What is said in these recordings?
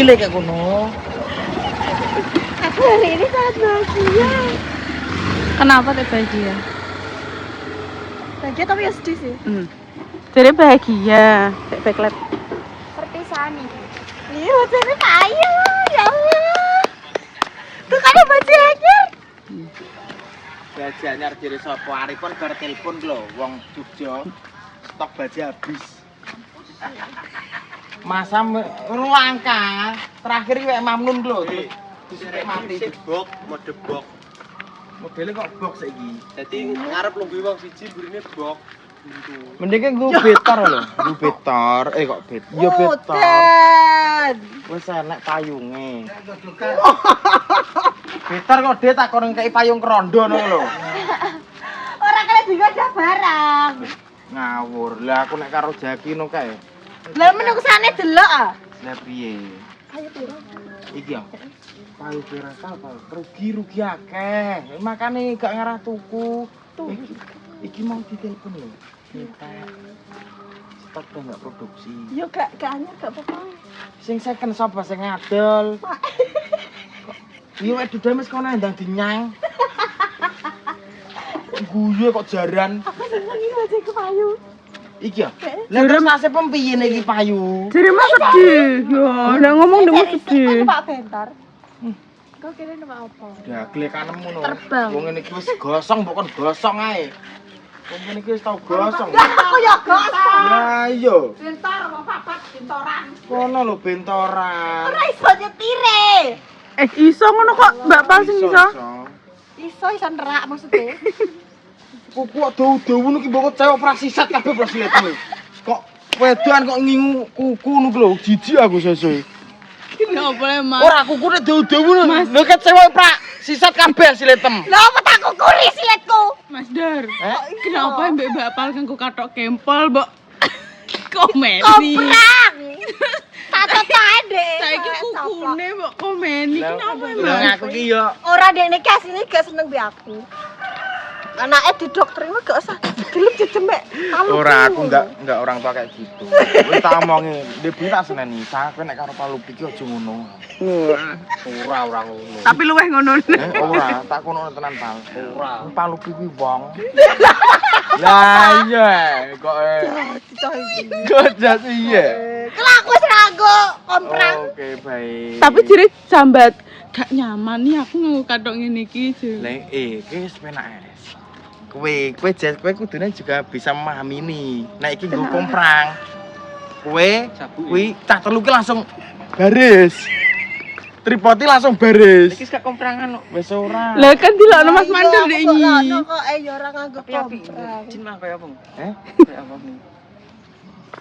lek kayak kono. Aku hari ini sangat bahagia. Kenapa teh bahagia? Bahagia tapi ya sedih sih. Jadi bahagia, backlight. Perpisahan nih. Iya, jadi payu. Ya Allah. Tuh kan baju anyar. Baju anyar dari sopo Arifon bar telepon lho wong Jogja. Stok baju habis. Masa langka. Terakhir kayak Mamnun lho. Terus mati debok, mau debok. Modelnya kok box saiki. Dadi ngarep lungguh wong siji burine box. Mending kan gue betor lho, gue betor, kok bet, yo betor. Wes enek payunge. Betor kok dia tak koreng kei payung kerondo ngono lho. Ora kaya juga ada barang. Ngawur, lah aku nek karo Jaki ngono kae. Lah menungsane delok ah. Lah piye? Ayo piro? Iki ya. Payu pira apa? Rugi akeh. Makane gak ngarah tuku. Iki mau ditelepon lho. Kita stok udah nggak produksi. Yo gak anyar gak apa-apa. Sing second sapa sing ngadol? Yo wek dudu mes kono ndang dinyang. Guyu kok jaran. Aku seneng iki aja ke payu. Iki ya. Lah terus nasib piye iki payu? Jadi mah sedih. Ya, udah ngomong demo sedih. Pak Bentar. Kau kira nama apa? Ya glekanemu no. Terbang. Wong ngene iki wis gosong mbok kon gosong ae. Wong ngene iki wis tau gosong. Aku ya gosong. Lah iya. Bentor mau papat bentoran. Kono lho bentoran. Ora iso nyetire. Iso ngono kok Mbak Pal sing iso. Iso nerak maksudnya. Kuku kok dawu-dawu iki mbok cewek operasi set kabeh brasiletmu. Kok wedan kok ngingu kuku ngono lho, jijik aku sesuk. Enggak boleh, Mas. Ora kukune dawu-dawu lho. Lho ket cewek prak sisat kabeh siletem. Lah apa tak kukuri siletku? Mas Dar. Kenapa Mbak Bapal kanggo katok kempol, Mbok? Komedi. Komprang. Tato tae deh. Saiki kukune Mbok komedi. Kenapa, Lah Mas? ngaku ki yo Ora dekne ki asline gak seneng mbek aku. Anake di dokter ini gak usah gelem jejemek. ora aku enggak orang tua kayak gitu. Wis tak omongi, ndek tak seneni, kowe nek karo Palu iki aja ngono. Ora ngono. Tapi luweh ngono. Ora, tak kono tenan Pal. Ora. Palu iki wong. Lah iya kok kok jas iya. Kelaku wis rago komprang. Oke, baik. Tapi jere sambat gak nyaman nih aku nganggo katok ngene iki, Jo. Lah iki wis penak es. Kowe kudune juga bisa memahami ini. Nek iki nggo komprang. Kowe kuwi cah telu ki langsung baris. Tripoti langsung baris. Iki gak komprangan kok. Wis ora. Lah kan dilokno Mas Mandor nek iki. Ono kok ya ora nganggo komprang. Jin mah kaya apa? Kaya apa nih?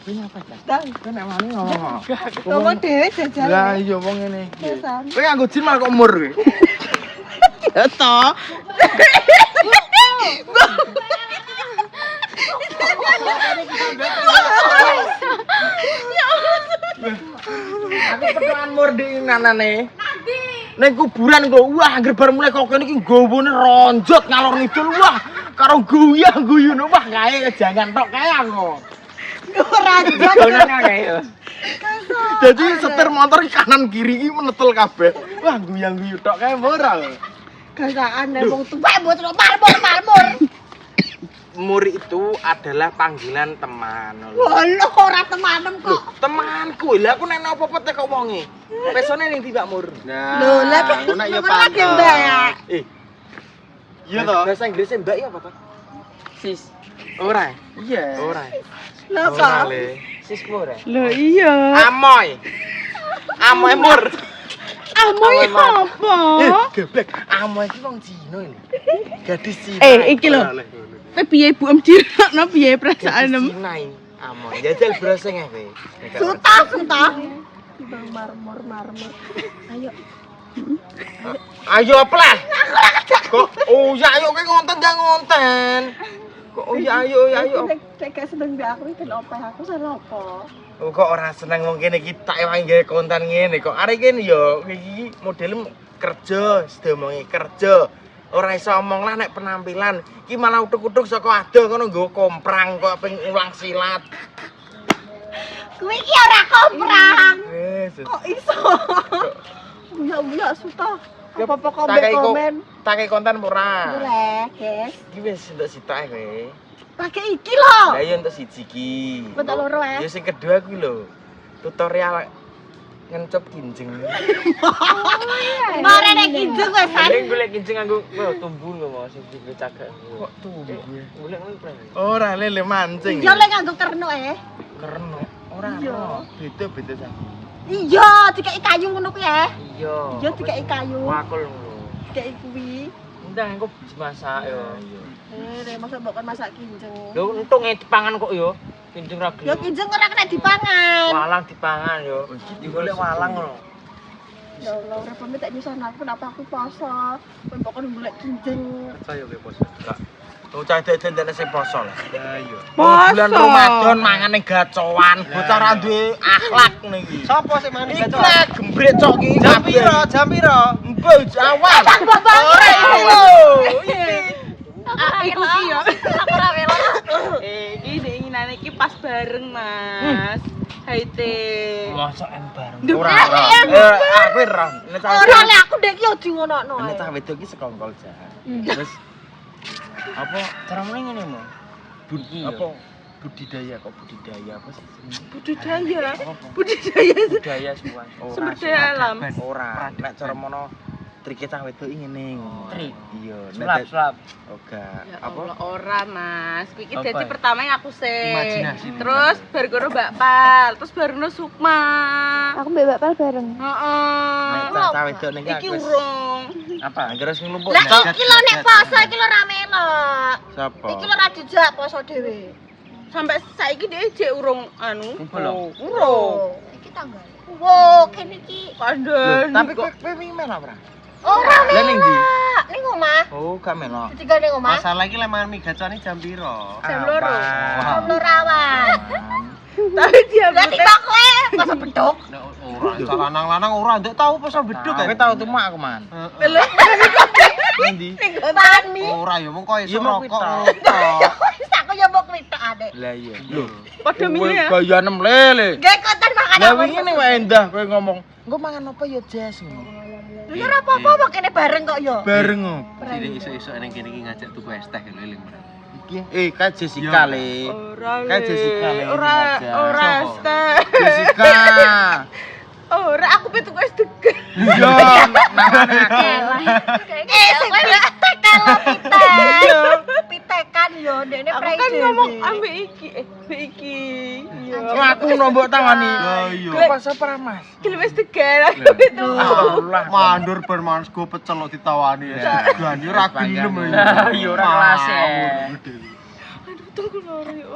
Ini apa ta? Dan Kan nek wani ngomong. ngomong dhewe jajan. Lah iya wong ngene. Biasane. Kowe nganggo jin malah kok umur kowe. Ya toh. Aku petuan murdi nanane. Ning kuburan kok wah anggere bar mulai kok kene iki gowone ronjot ngalor ngidul wah karo guyang guyune wah kae jangan tok kae aku. Ora Jangan kae. Jadi setir motor kanan kiri iki menetel kabeh. Wah guyang guyu tok kae ora. gasaan wong tuwek mbok marmur. Muri itu adalah panggilan teman. Lho ora temanem kok. Temanku, lah aku nek opo-opo tek kok wonge. Pesone ning ndi Mbak Mur? Nah, Lho lah nek ya lagi Mbak. Iya toh. Bahasa Inggrisnya Mbak ya apa toh? Sis. Ora. Iya. Ora. Lho kok. Sis Mur. Lho iya. Amoy. Amoy Mur. Amoy apa? Geblek. Amoy iki wong Cina iki. Gadis Cina. Iki lho. Kowe piye Bu Em dirokno piye perasaanmu? Cina iki. Amoy. Jajal brosing ae kowe. Suta. Bang marmur. Ayo. Ayo apa lah? Kok ya ayo kowe ngonten jangan ngonten. Kok ya ayo. Nek gak seneng mbek aku iki opeh aku salah apa? Kok ora seneng wong kene iki tak ewangi gawe konten ngene kok. Arek kene yo iki model kerja, sedomongi kerja. Ora iso omong lah nek penampilan. Iki malah utuk-utuk saka ado ngono nggo komprang kok ping ulang silat. Kuwi iki ora komprang. Wes. Kok iso? Buya suta. Apa-apa komen. Tak konten ora. Ora, guys. Iki wis entuk sitok kowe. Pakai iki lho. Lah iya entuk siji iki. Betul loro ya. Ya sing kedua kuwi lho. Tutorial ngencup kinjeng. Mare nek kinjeng wis san. Sing golek kinjeng nganggo tumbu lho mau sing dicagak. Kok tumbu? Golek ngono. Ora lele mancing. Iya lek nganggo kerno Kerno. Ora. Beda-beda saiki. Iya, dikai kayu ngono kuwi ya. Iya. Iya dikai kayu. Wakul ngono. Dikai kuwi. Ndang engko dimasak yo. Nek masa mbok kon masak kinjeng. Lho entuk dipangan kok yo. Kinjeng ra Ya kinjeng ora kena dipangan. walang dipangan yo. Digolek walang ngono. Ya Allah, ora pamit tak nyusahin aku kenapa aku poso. Kon pokoknya golek kinjeng. Saya ge poso. Enggak. Bocah dadan sing poso lah. Ya iya. Poso. Bulan Ramadan mangan ning gacoan, bocah ra duwe akhlak ngene iki. Sopo sing mangan ning gacoan? Iki gembrek cok iki. Jam piro? Mbok awan. Ora iki lho. Iku ki ya. Aku ora welo. Iki deinginane iki pas bareng, Mas. Haite. Mosok en bareng. Ora. Aku ora. Ora lek aku ndek yo di ngono-ngono. Nek cah wedok iki sekongkol jahat. Terus apa carane ngene mo? Apa budidaya apa sih? Budidaya. Apa? Budidaya semua. sumber daya alam. Ora. Nek cara mono trike cah wedok iki ngene. Trik. Iya, Sulap. Oga. Ya Apa? Allah, ora Mas. Kuwi iki Apa dadi ya? pertama yang aku sing. Imajinasi. Terus baru karo Mbak Pal, terus baru no Sukma. Aku mbek Mbak Pal bareng. Heeh. Nek cah wedok niki Iki urung. apa? Anggere sing lumpuk. Lah iki lho nek poso iki lho ra melok. Sapa? Iki lho ra dijak poso dhewe. Sampai saiki dia jek urung anu. Kumpul lho. Urung. Iki tanggal. Wo, kene iki. Kandhan. Tapi kowe wingi melok ora? Ora Lah ning ndi? melok. Ning omah. Oh, gak melok. Ditinggal ning omah. Masalah iki lek mangan mie gacone jam piro? Jam loro. Jam loro awan. Tapi dia Lah tiba kowe poso beduk. Ora, cah lanang-lanang ora ndek tau poso beduk Kowe tau tumu aku man. Endi? Ning gotan mi. Ora ya mung koyo iso Ya, mung rokok. kuwi Wis aku yo mbok kritik adek. Lah iya. Lho, pada mie ya. gaya nem lele. Gawe konten makan Lah apa? wingi nek wae endah kowe ngomong, "Engko mangan apa ya, Jas?" Ya ora apa-apa kok kene bareng kok yo. Bareng opo? Sini iso-iso ning kene iki ngajak tuku es teh eling ora. Iki kan Jessica le. Ora Kan Jessica le. ora steh. Jessica. Ora aku pe tuku es degan. Yo, namane aku. Sing pitek kalau pitek. Pitekan yo ndekne Aku prei kan dhewe. ngomong ambek iki, mbek iki. Iya. Aku nombok tangani. Lah iya. Pas apa Mas? Kilo es degan aku itu. Allah. Mandur bar mangan sego pecel kok ditawani es degan yo ora gelem ya. Lah iya ora kelas e. Aduh tunggu lho yo.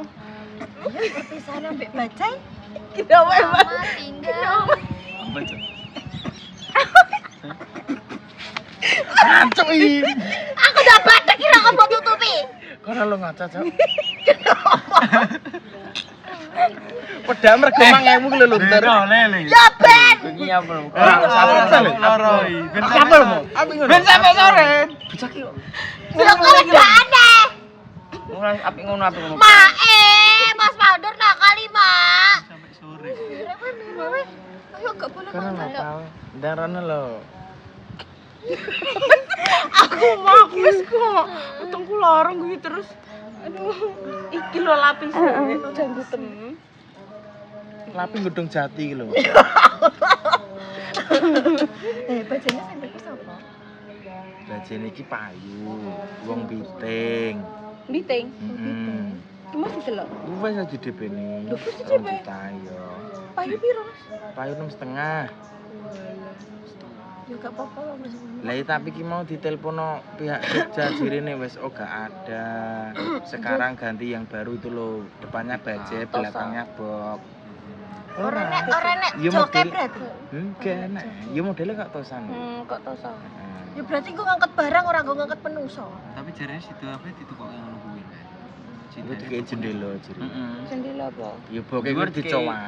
Perpisahan ambek bajai. Kita wae Mas. Tinggal. Ngancuk iki. Aku udah batek kira kamu tutupi. Kono lo ngaca, Cok. Pedang mergo 1000 ki lho luntur. Lele. Ya ben. Iki apa lho? Loroi. Apa lho? Api ngono. Ben sampe sore. Bocah ki kok. Yo kowe gak aneh. Ora api ngono. Mas Mandur nakali, Mak. Sampai sore. Ayo gak boleh Karena apa? Darane lho. Aku mau wis kok. Utungku lorong kuwi terus. Aduh, iki lho lapis jangutem. Lapi gedung jati ki lho. Bajanya sampe ki sapa? Bajene iki payu, wong piting. Meeting. Heeh. Mas delok. Wis aja didepeni. Lho, wis didep? Ayo. Payu piro? Payu 6,5. Ya gak apa-apa Mas. Lah iya, tapi ki mau ditelepono pihak Jogja jirine wis gak ada. Sekarang ganti yang baru itu loh. Depannya budget, belakangnya box. Ora nek Iya, joke model. berarti. Enggak enak. Ya modelnya kok tosan. Kok tosa. Heeh. Ya berarti gua ngangkat barang ora gua ngangkat penuso. Tapi jarene situ apa ditukok ngono kuwi. Itu dikei jendela jere. Jendela apa? Ya boke kuwi dicowak.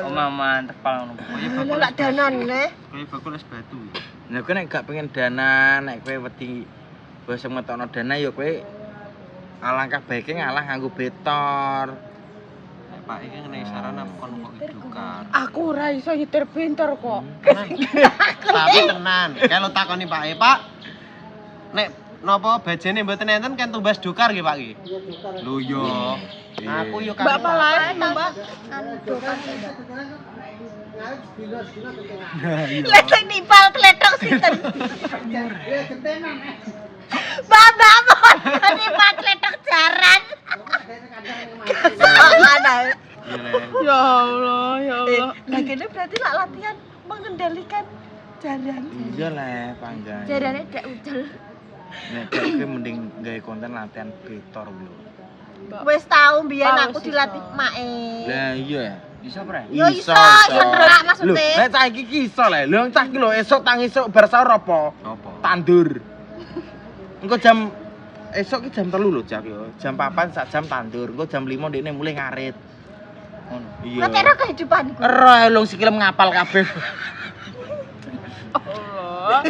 Omaman terpal ngono. Koyo Lu lak danan le. koyo bakul es batu. Lah kowe nek gak pengen dana, nek kowe wedi basa ngetokno dana ya kowe alangkah baiknya ngalah nganggo betor. Pak iki ngene saran apa kon kok dukar. Aku ora iso nyetir pinter kok. Tapi tenan, kalau takoni Pak nek napa bajene mboten enten kan tumbas dukar nggih Pak iki. Lho yo. Aku yo kan. Mbak Palai, Mbak. Lah sing nipal klethok sinten? Bapak mon, nipal klethok jaran. Mana? Ya Allah, ya Allah. Lah kene berarti lak latihan mengendalikan jaran. Iya lah, panggang. Jarane ndak ucul. Nek kowe mending gawe konten latihan betor lho. Wis tau mbiyen Wis aku iso. dilatih mae. Lah iya. Iso ora? Yo iso, nerak Lho, maksude. nek cah iki ki iso le. Lho cah iki lho esuk tang esuk bar sahur apa? Apa? Tandur. Engko jam esuk ki jam 3 lho Cak yo. Jam 4 sak jam tandur. Engko jam 5 ndekne mulai ngarit. Ngono. Iya. Ngetero kehidupanku. Ero lho sikilem ngapal kabeh. Allah.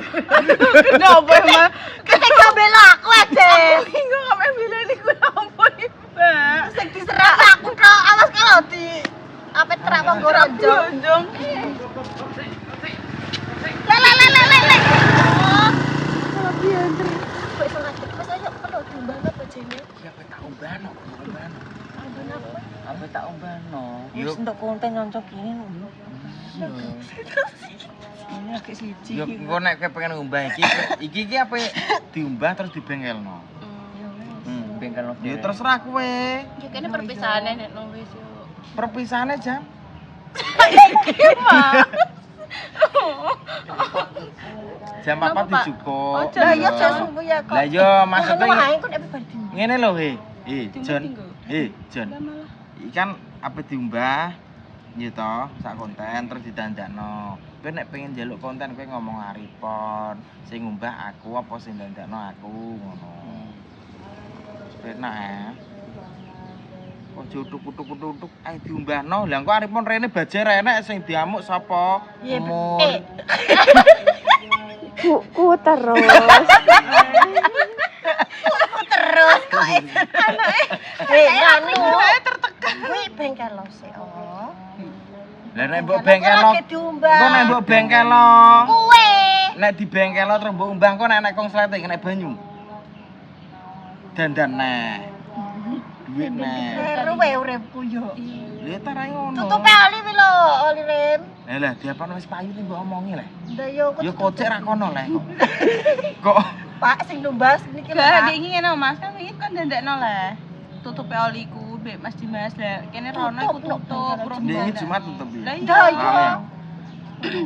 Kenapa emang? Ketika bela aku aja. Minggu sampe bilang iku apa Mbak? Sing diserang aku tok, awas kalau di apa terak wong goronjo. Jonjong. Le. Oh. Kalau bianter. Kok iso ngadeg? Wes ayo perlu diumbano bajene. Ya kowe tak umbano, umbano. Ambon apa? Apa tak umbano? Wis entuk konten nyocok ini lho. Ini lagi siji. Yo engko nek kowe pengen ngumbah iki apa diumbah terus dibengkelno. Bengkelno. Ya terserah kowe. Ya kene perpisahane nek nang wis yo. Perpisahane jam. Jam 4 dicukup. Lah iya sesungguh ya kok. Lah yo maksudnya Ae kok nek bari dino. ngene lho Jon. Jon. Iki kan apa diumbah ya toh sak konten terus didandakno. Kowe nek pengen njaluk konten kowe ngomong aripon, sing ngumbah aku apa sing dandakno aku ngono. Enak ya. Ojo utuk-utuk ae diumbahno. Lah engko aripon rene bajar enek sing diamuk sapa? Umur. Ku terus. Terus kok anake anu tertekan. Kuwi bengkel lo sih. Oh. Lah nek mbok bengkelno. Engko nek mbok bengkelno. Kuwe. Nek di bengkelno terus mbok umbah engko nek kong slete nek banyu. Dandan nek. Duit nek. Seru wae uripku yo. Lha ta ra ngono. Tutupe oli wi lho, oli rem. Lah diapane wis payu ki mbok omongi le. Ndak yo Ya kocek ra kono le kok. Kok Pak sing numbas niki lho. Gak Pak. iki ngene Mas, kan iki kan ndandekno le. Tutupe oliku Mbak Mas Dimas lah. Kene rono iku tutup. ini Jumat tutup Lah ya. iya. iya.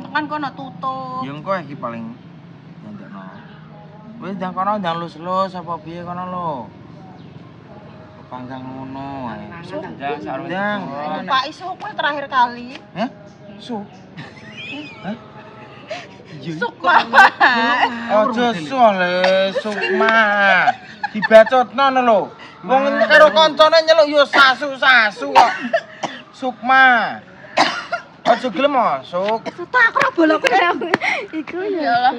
Kan kono tutup. Ya engko iki paling ndandekno. Wis ndang kono ndang lus-lus apa piye kono lho. Panggang ngono ae. Ndang. Pak isu kowe terakhir kali. Hah? Su. Hah? Sukma. Ojo sole Sukma. Dibacotno lho. Wong karo kancane nyeluk yo sasu-sasu kok. Sukma. Ojo gelem Suk. Tak aku ora bolok iku ya.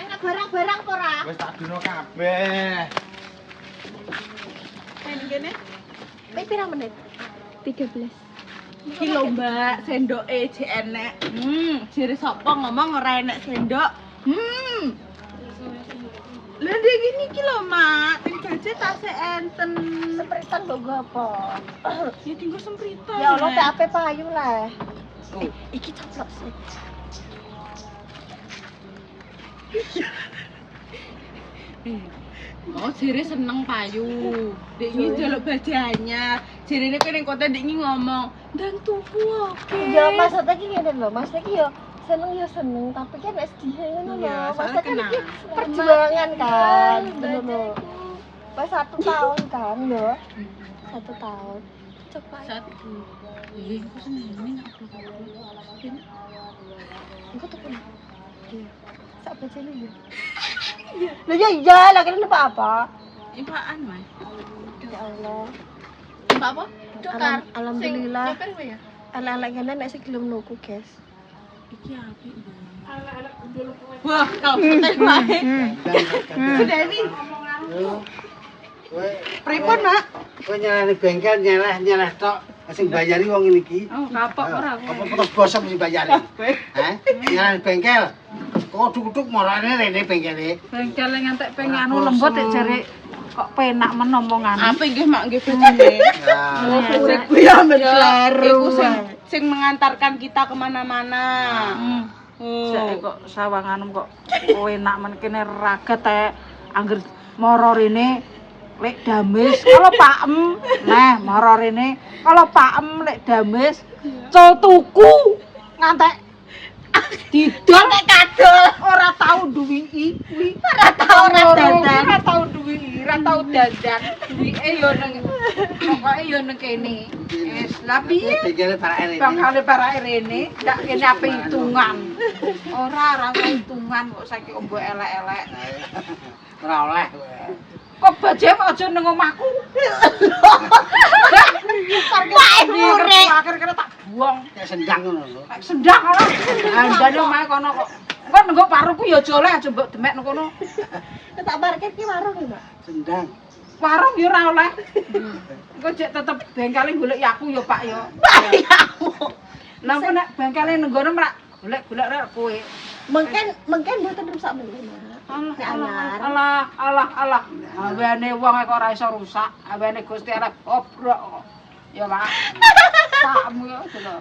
Enak barang-barang apa ora? Wis tak duno kabeh. Kene. Wis pirang menit? 13. Iki lho Mbak, sendoke jek enek. Jere sapa ngomong ora enek sendok. Lah ndek iki lho, Mak. Ting jaje tase enten. Sempritan kok go apa? Ya tinggal sempritan. Ya Allah, tak ape payu lah. Iki coplok sih. Oh, jere seneng payu. Dek iki njaluk bajanya. Jerene kene kota dek iki ngomong, "Ndang tuku oke." Ya maksudnya ki ngene lho, Mas iki yo seneng ya seneng, tapi kan SD ngono lho. Iya, Maksudnya soalnya kan kenal. iki perjuangan kan, bener lho. Pas 1 tahun kan lho. 1 tahun. Coba. Satu. Iya, aku seneng nek aku. Engko tuku. Iya. Sak bajane ya. Lah ya iya, lah kene numpak apa? Impaan, Mas. Ya Allah. Mbak apa? Alhamdulillah. Nyopir kowe ya? Anak-anak kene nek sing gelem nuku, guys. Iki apik, Mbak. Anak-anak kumpul. Wah, kau santai wae. Sudah ini. Pripun, Mak? Kowe nyelehne bengkel nyeleh tok sing bayari wong iki. Oh, kapok ora Apa terus bosok sing bayari? Heh, nyelehne bengkel. Kok duduk marane rene bengkele. Bengkel ngantek pengen anu lembut ya jare kok penak men omongan. Apa nggih Mak nggih bojone? Nah, Uripku ya iku sing mengantarkan kita kemana-mana. Sik kok sawanganmu kok enak men kene raget teh angger moro rene lek dames kalau pakem nah moro rene kalau pakem lek dames col tuku ngantek didol nek kadol ora tau duwi iki ora tau dandan ora tau duwi ora tau dandan duwike yo nang pokoke yo nang kene wis lha piye bengkele parake rene. bangkale parake rene ndak kene ape hitungan ora hitungan kok saiki ombo elek-elek Ora oleh. kok baje aja nang omahku Wae murek. akhir kena tak buang Kayak sendang ngono lho. sendang ora andane omahe kono kok engko nenggo paruku ya aja oleh aja mbok demek nang kono Tak parkir ki warung ya, Mbak. Sendang. warung ya ora oleh engko jek tetep bengkale golek aku ya Pak ya lah kok nek bengkale nang ngono mak golek-golek rek kowe Mungkin mboten rusak meneh, Mbak. alah awene wong kok ora iso rusak awene Gusti Allah obrok kok ya Pak takmu ya lho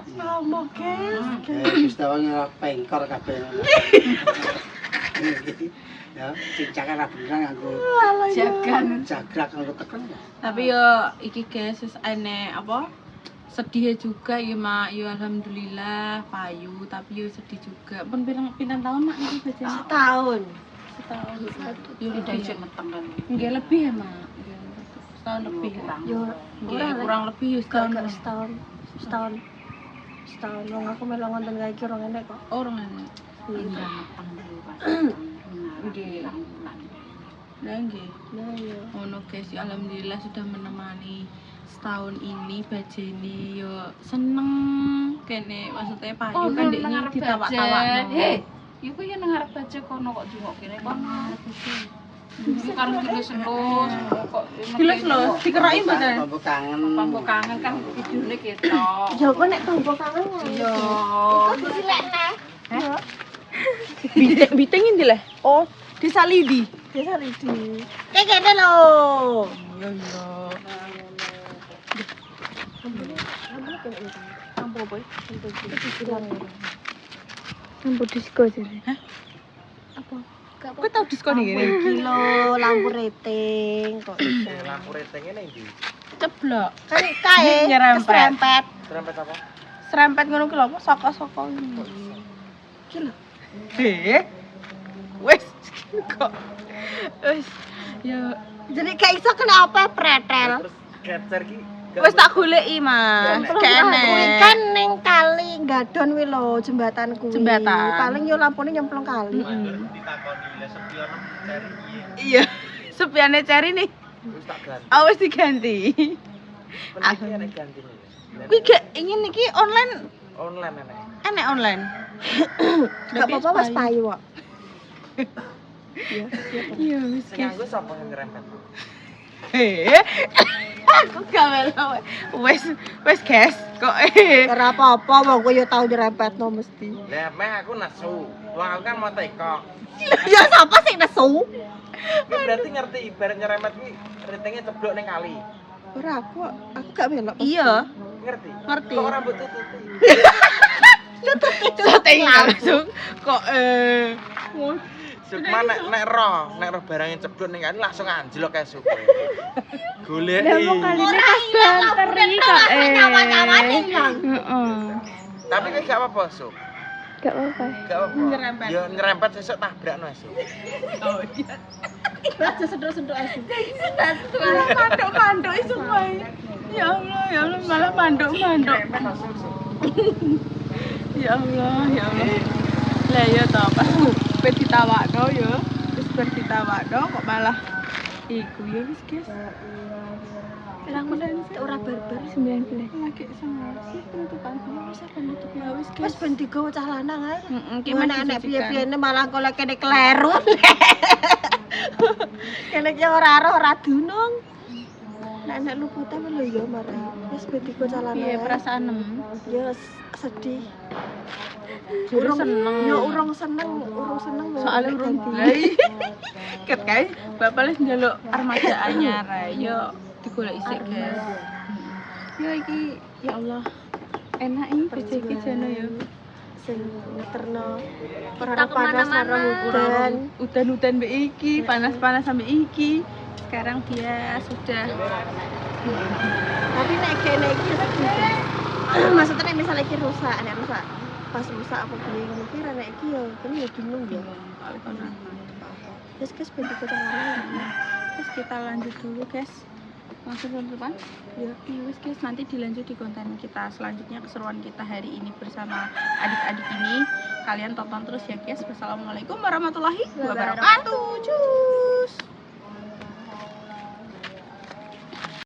Wis ta wong pengkor kabeh. Ya, cincake ra bener nganggo jagan jagrak nganggo teken. Tapi yo iki guys wis enek apa? Sedih juga ya Mak, ya alhamdulillah payu tapi yo sedih juga. Pun pinten tahun Mak iki bajane? Setahun. Setahun. yo udah isih meteng kan Nggih lebih ya Mak. Setahun lebih. Yo Nggih kurang lebih yo setahun. setahun. Setahun wong aku melu ngonten kae iki rong enek kok. Orang enek. udah meteng dulu Pak Nggih. Lah nggih. Nah, yo. Ono guys, ya alhamdulillah sudah menemani setahun ini bajene yo seneng kene maksudnya payu kan dek ini ditawak-tawakno. heh iku ya nang arep baca kono kok jungok kene kono iki kan selus kok Gelus lho, dikeraki mboten. Apa kangen. panggo kangen kan videone ketok Yo kok nek tombo kangen ya. iya Kok disilekne? Heh. Biting endi leh? Oh, Desa Lidi. Desa Ridi. Kayak gini lho. Iya iya. Lampu disco jadi. Hah? Apa? Kowe tau diskon iki? Iki lho, lampu rating kok. Lampu rating ngene iki. Ceblok. Kan kae Nyerempet. keserempet. Serempet apa? Serempet ngono ki lho apa? Soko-soko ngono. Iki lho. Wes kok. Wes ya Jadi gak iso kenapa pretel. Terus gecer ki. wes tak goleki Mas. Kene. Kan ning kali Gadon kuwi lho jembatan kuwi. Jembatan. Paling yo lampune nyemplung kali. Ditakoni le sepiono cari piye. Iya. Sepiane cari nih. Wis tak ganti. Oh wis diganti. Peniki enek gantine. Kuwi gak ingin iki online Online enek. enek online. Gak apa-apa wis payu kok. Iya wis Sing nganggo sapa sing ngerempet? Aku gak melo. Wes guys, kok Ora apa-apa wong kowe yo tau dirempetno mesti. Lah meh aku nesu. Wong aku kan mau teko. Ya sapa sing nesu? Kuwi berarti ngerti ibarat nyerempet kuwi ratingnya ceblok ning kali. Ora aku gak melok. iya, Ngerti? ngerti. Kok ora mbok tututi? Syuting langsung kok Sukma nek roh barangnya ceblok ning kali langsung anjlok kae suku. Goleki. Kaline pas banteri kok. Nyawa-nyawane ilang. Tapi kowe gak apa-apa, Suk. Gak apa-apa. Gak apa-apa. Nyerempet. Ya nyerempet sesuk tabrakno esuk. Aja sedok-sedok aja. malah manduk-manduk semua. Ya Allah, malah manduk-manduk. Ya Allah, ya Allah. Lah ya to, pas wis ditawakno ya. Wis bar ditawakno kok malah iku ya wis guys. Ora barbar 19. Lagi sama sih penutupan. Wis penutup ya wis Wis guys. ben digawa cah lanang ae. Ki Gimana anak piye-piyene malah kok kene kleru. Kene ki ora ora dunung. nek luputan lho ya mari. Wis betiku calane. Piye perasaanmu? Ya sedih. Urung seneng. Ya urung seneng lho. Soalnya urung dilai. Ket kae bapak les njaluk armada anyar ae. Yo digolek isik, guys. Yo iki ya Allah. Enak ini kerja iki jane yo. Sing ngeterno ora panas ora udan. Udan-udan mbek iki, panas-panas sampai iki. Sekarang dia sudah Tapi nek kene iki sedih. Maksudnya nek misalnya iki rusak, nek rusak pas rusak apa piye ngono ki nek iki ya kene ya bingung ya. kalau kono. Terus guys betiku calane. Terus kita lanjut dulu, guys. Langsung ke depan. Ya, wis guys, nanti dilanjut di konten kita selanjutnya, keseruan kita hari ini bersama adik-adik ini. Kalian tonton terus ya guys. Wassalamualaikum warahmatullahi wabarakatuh. Cus.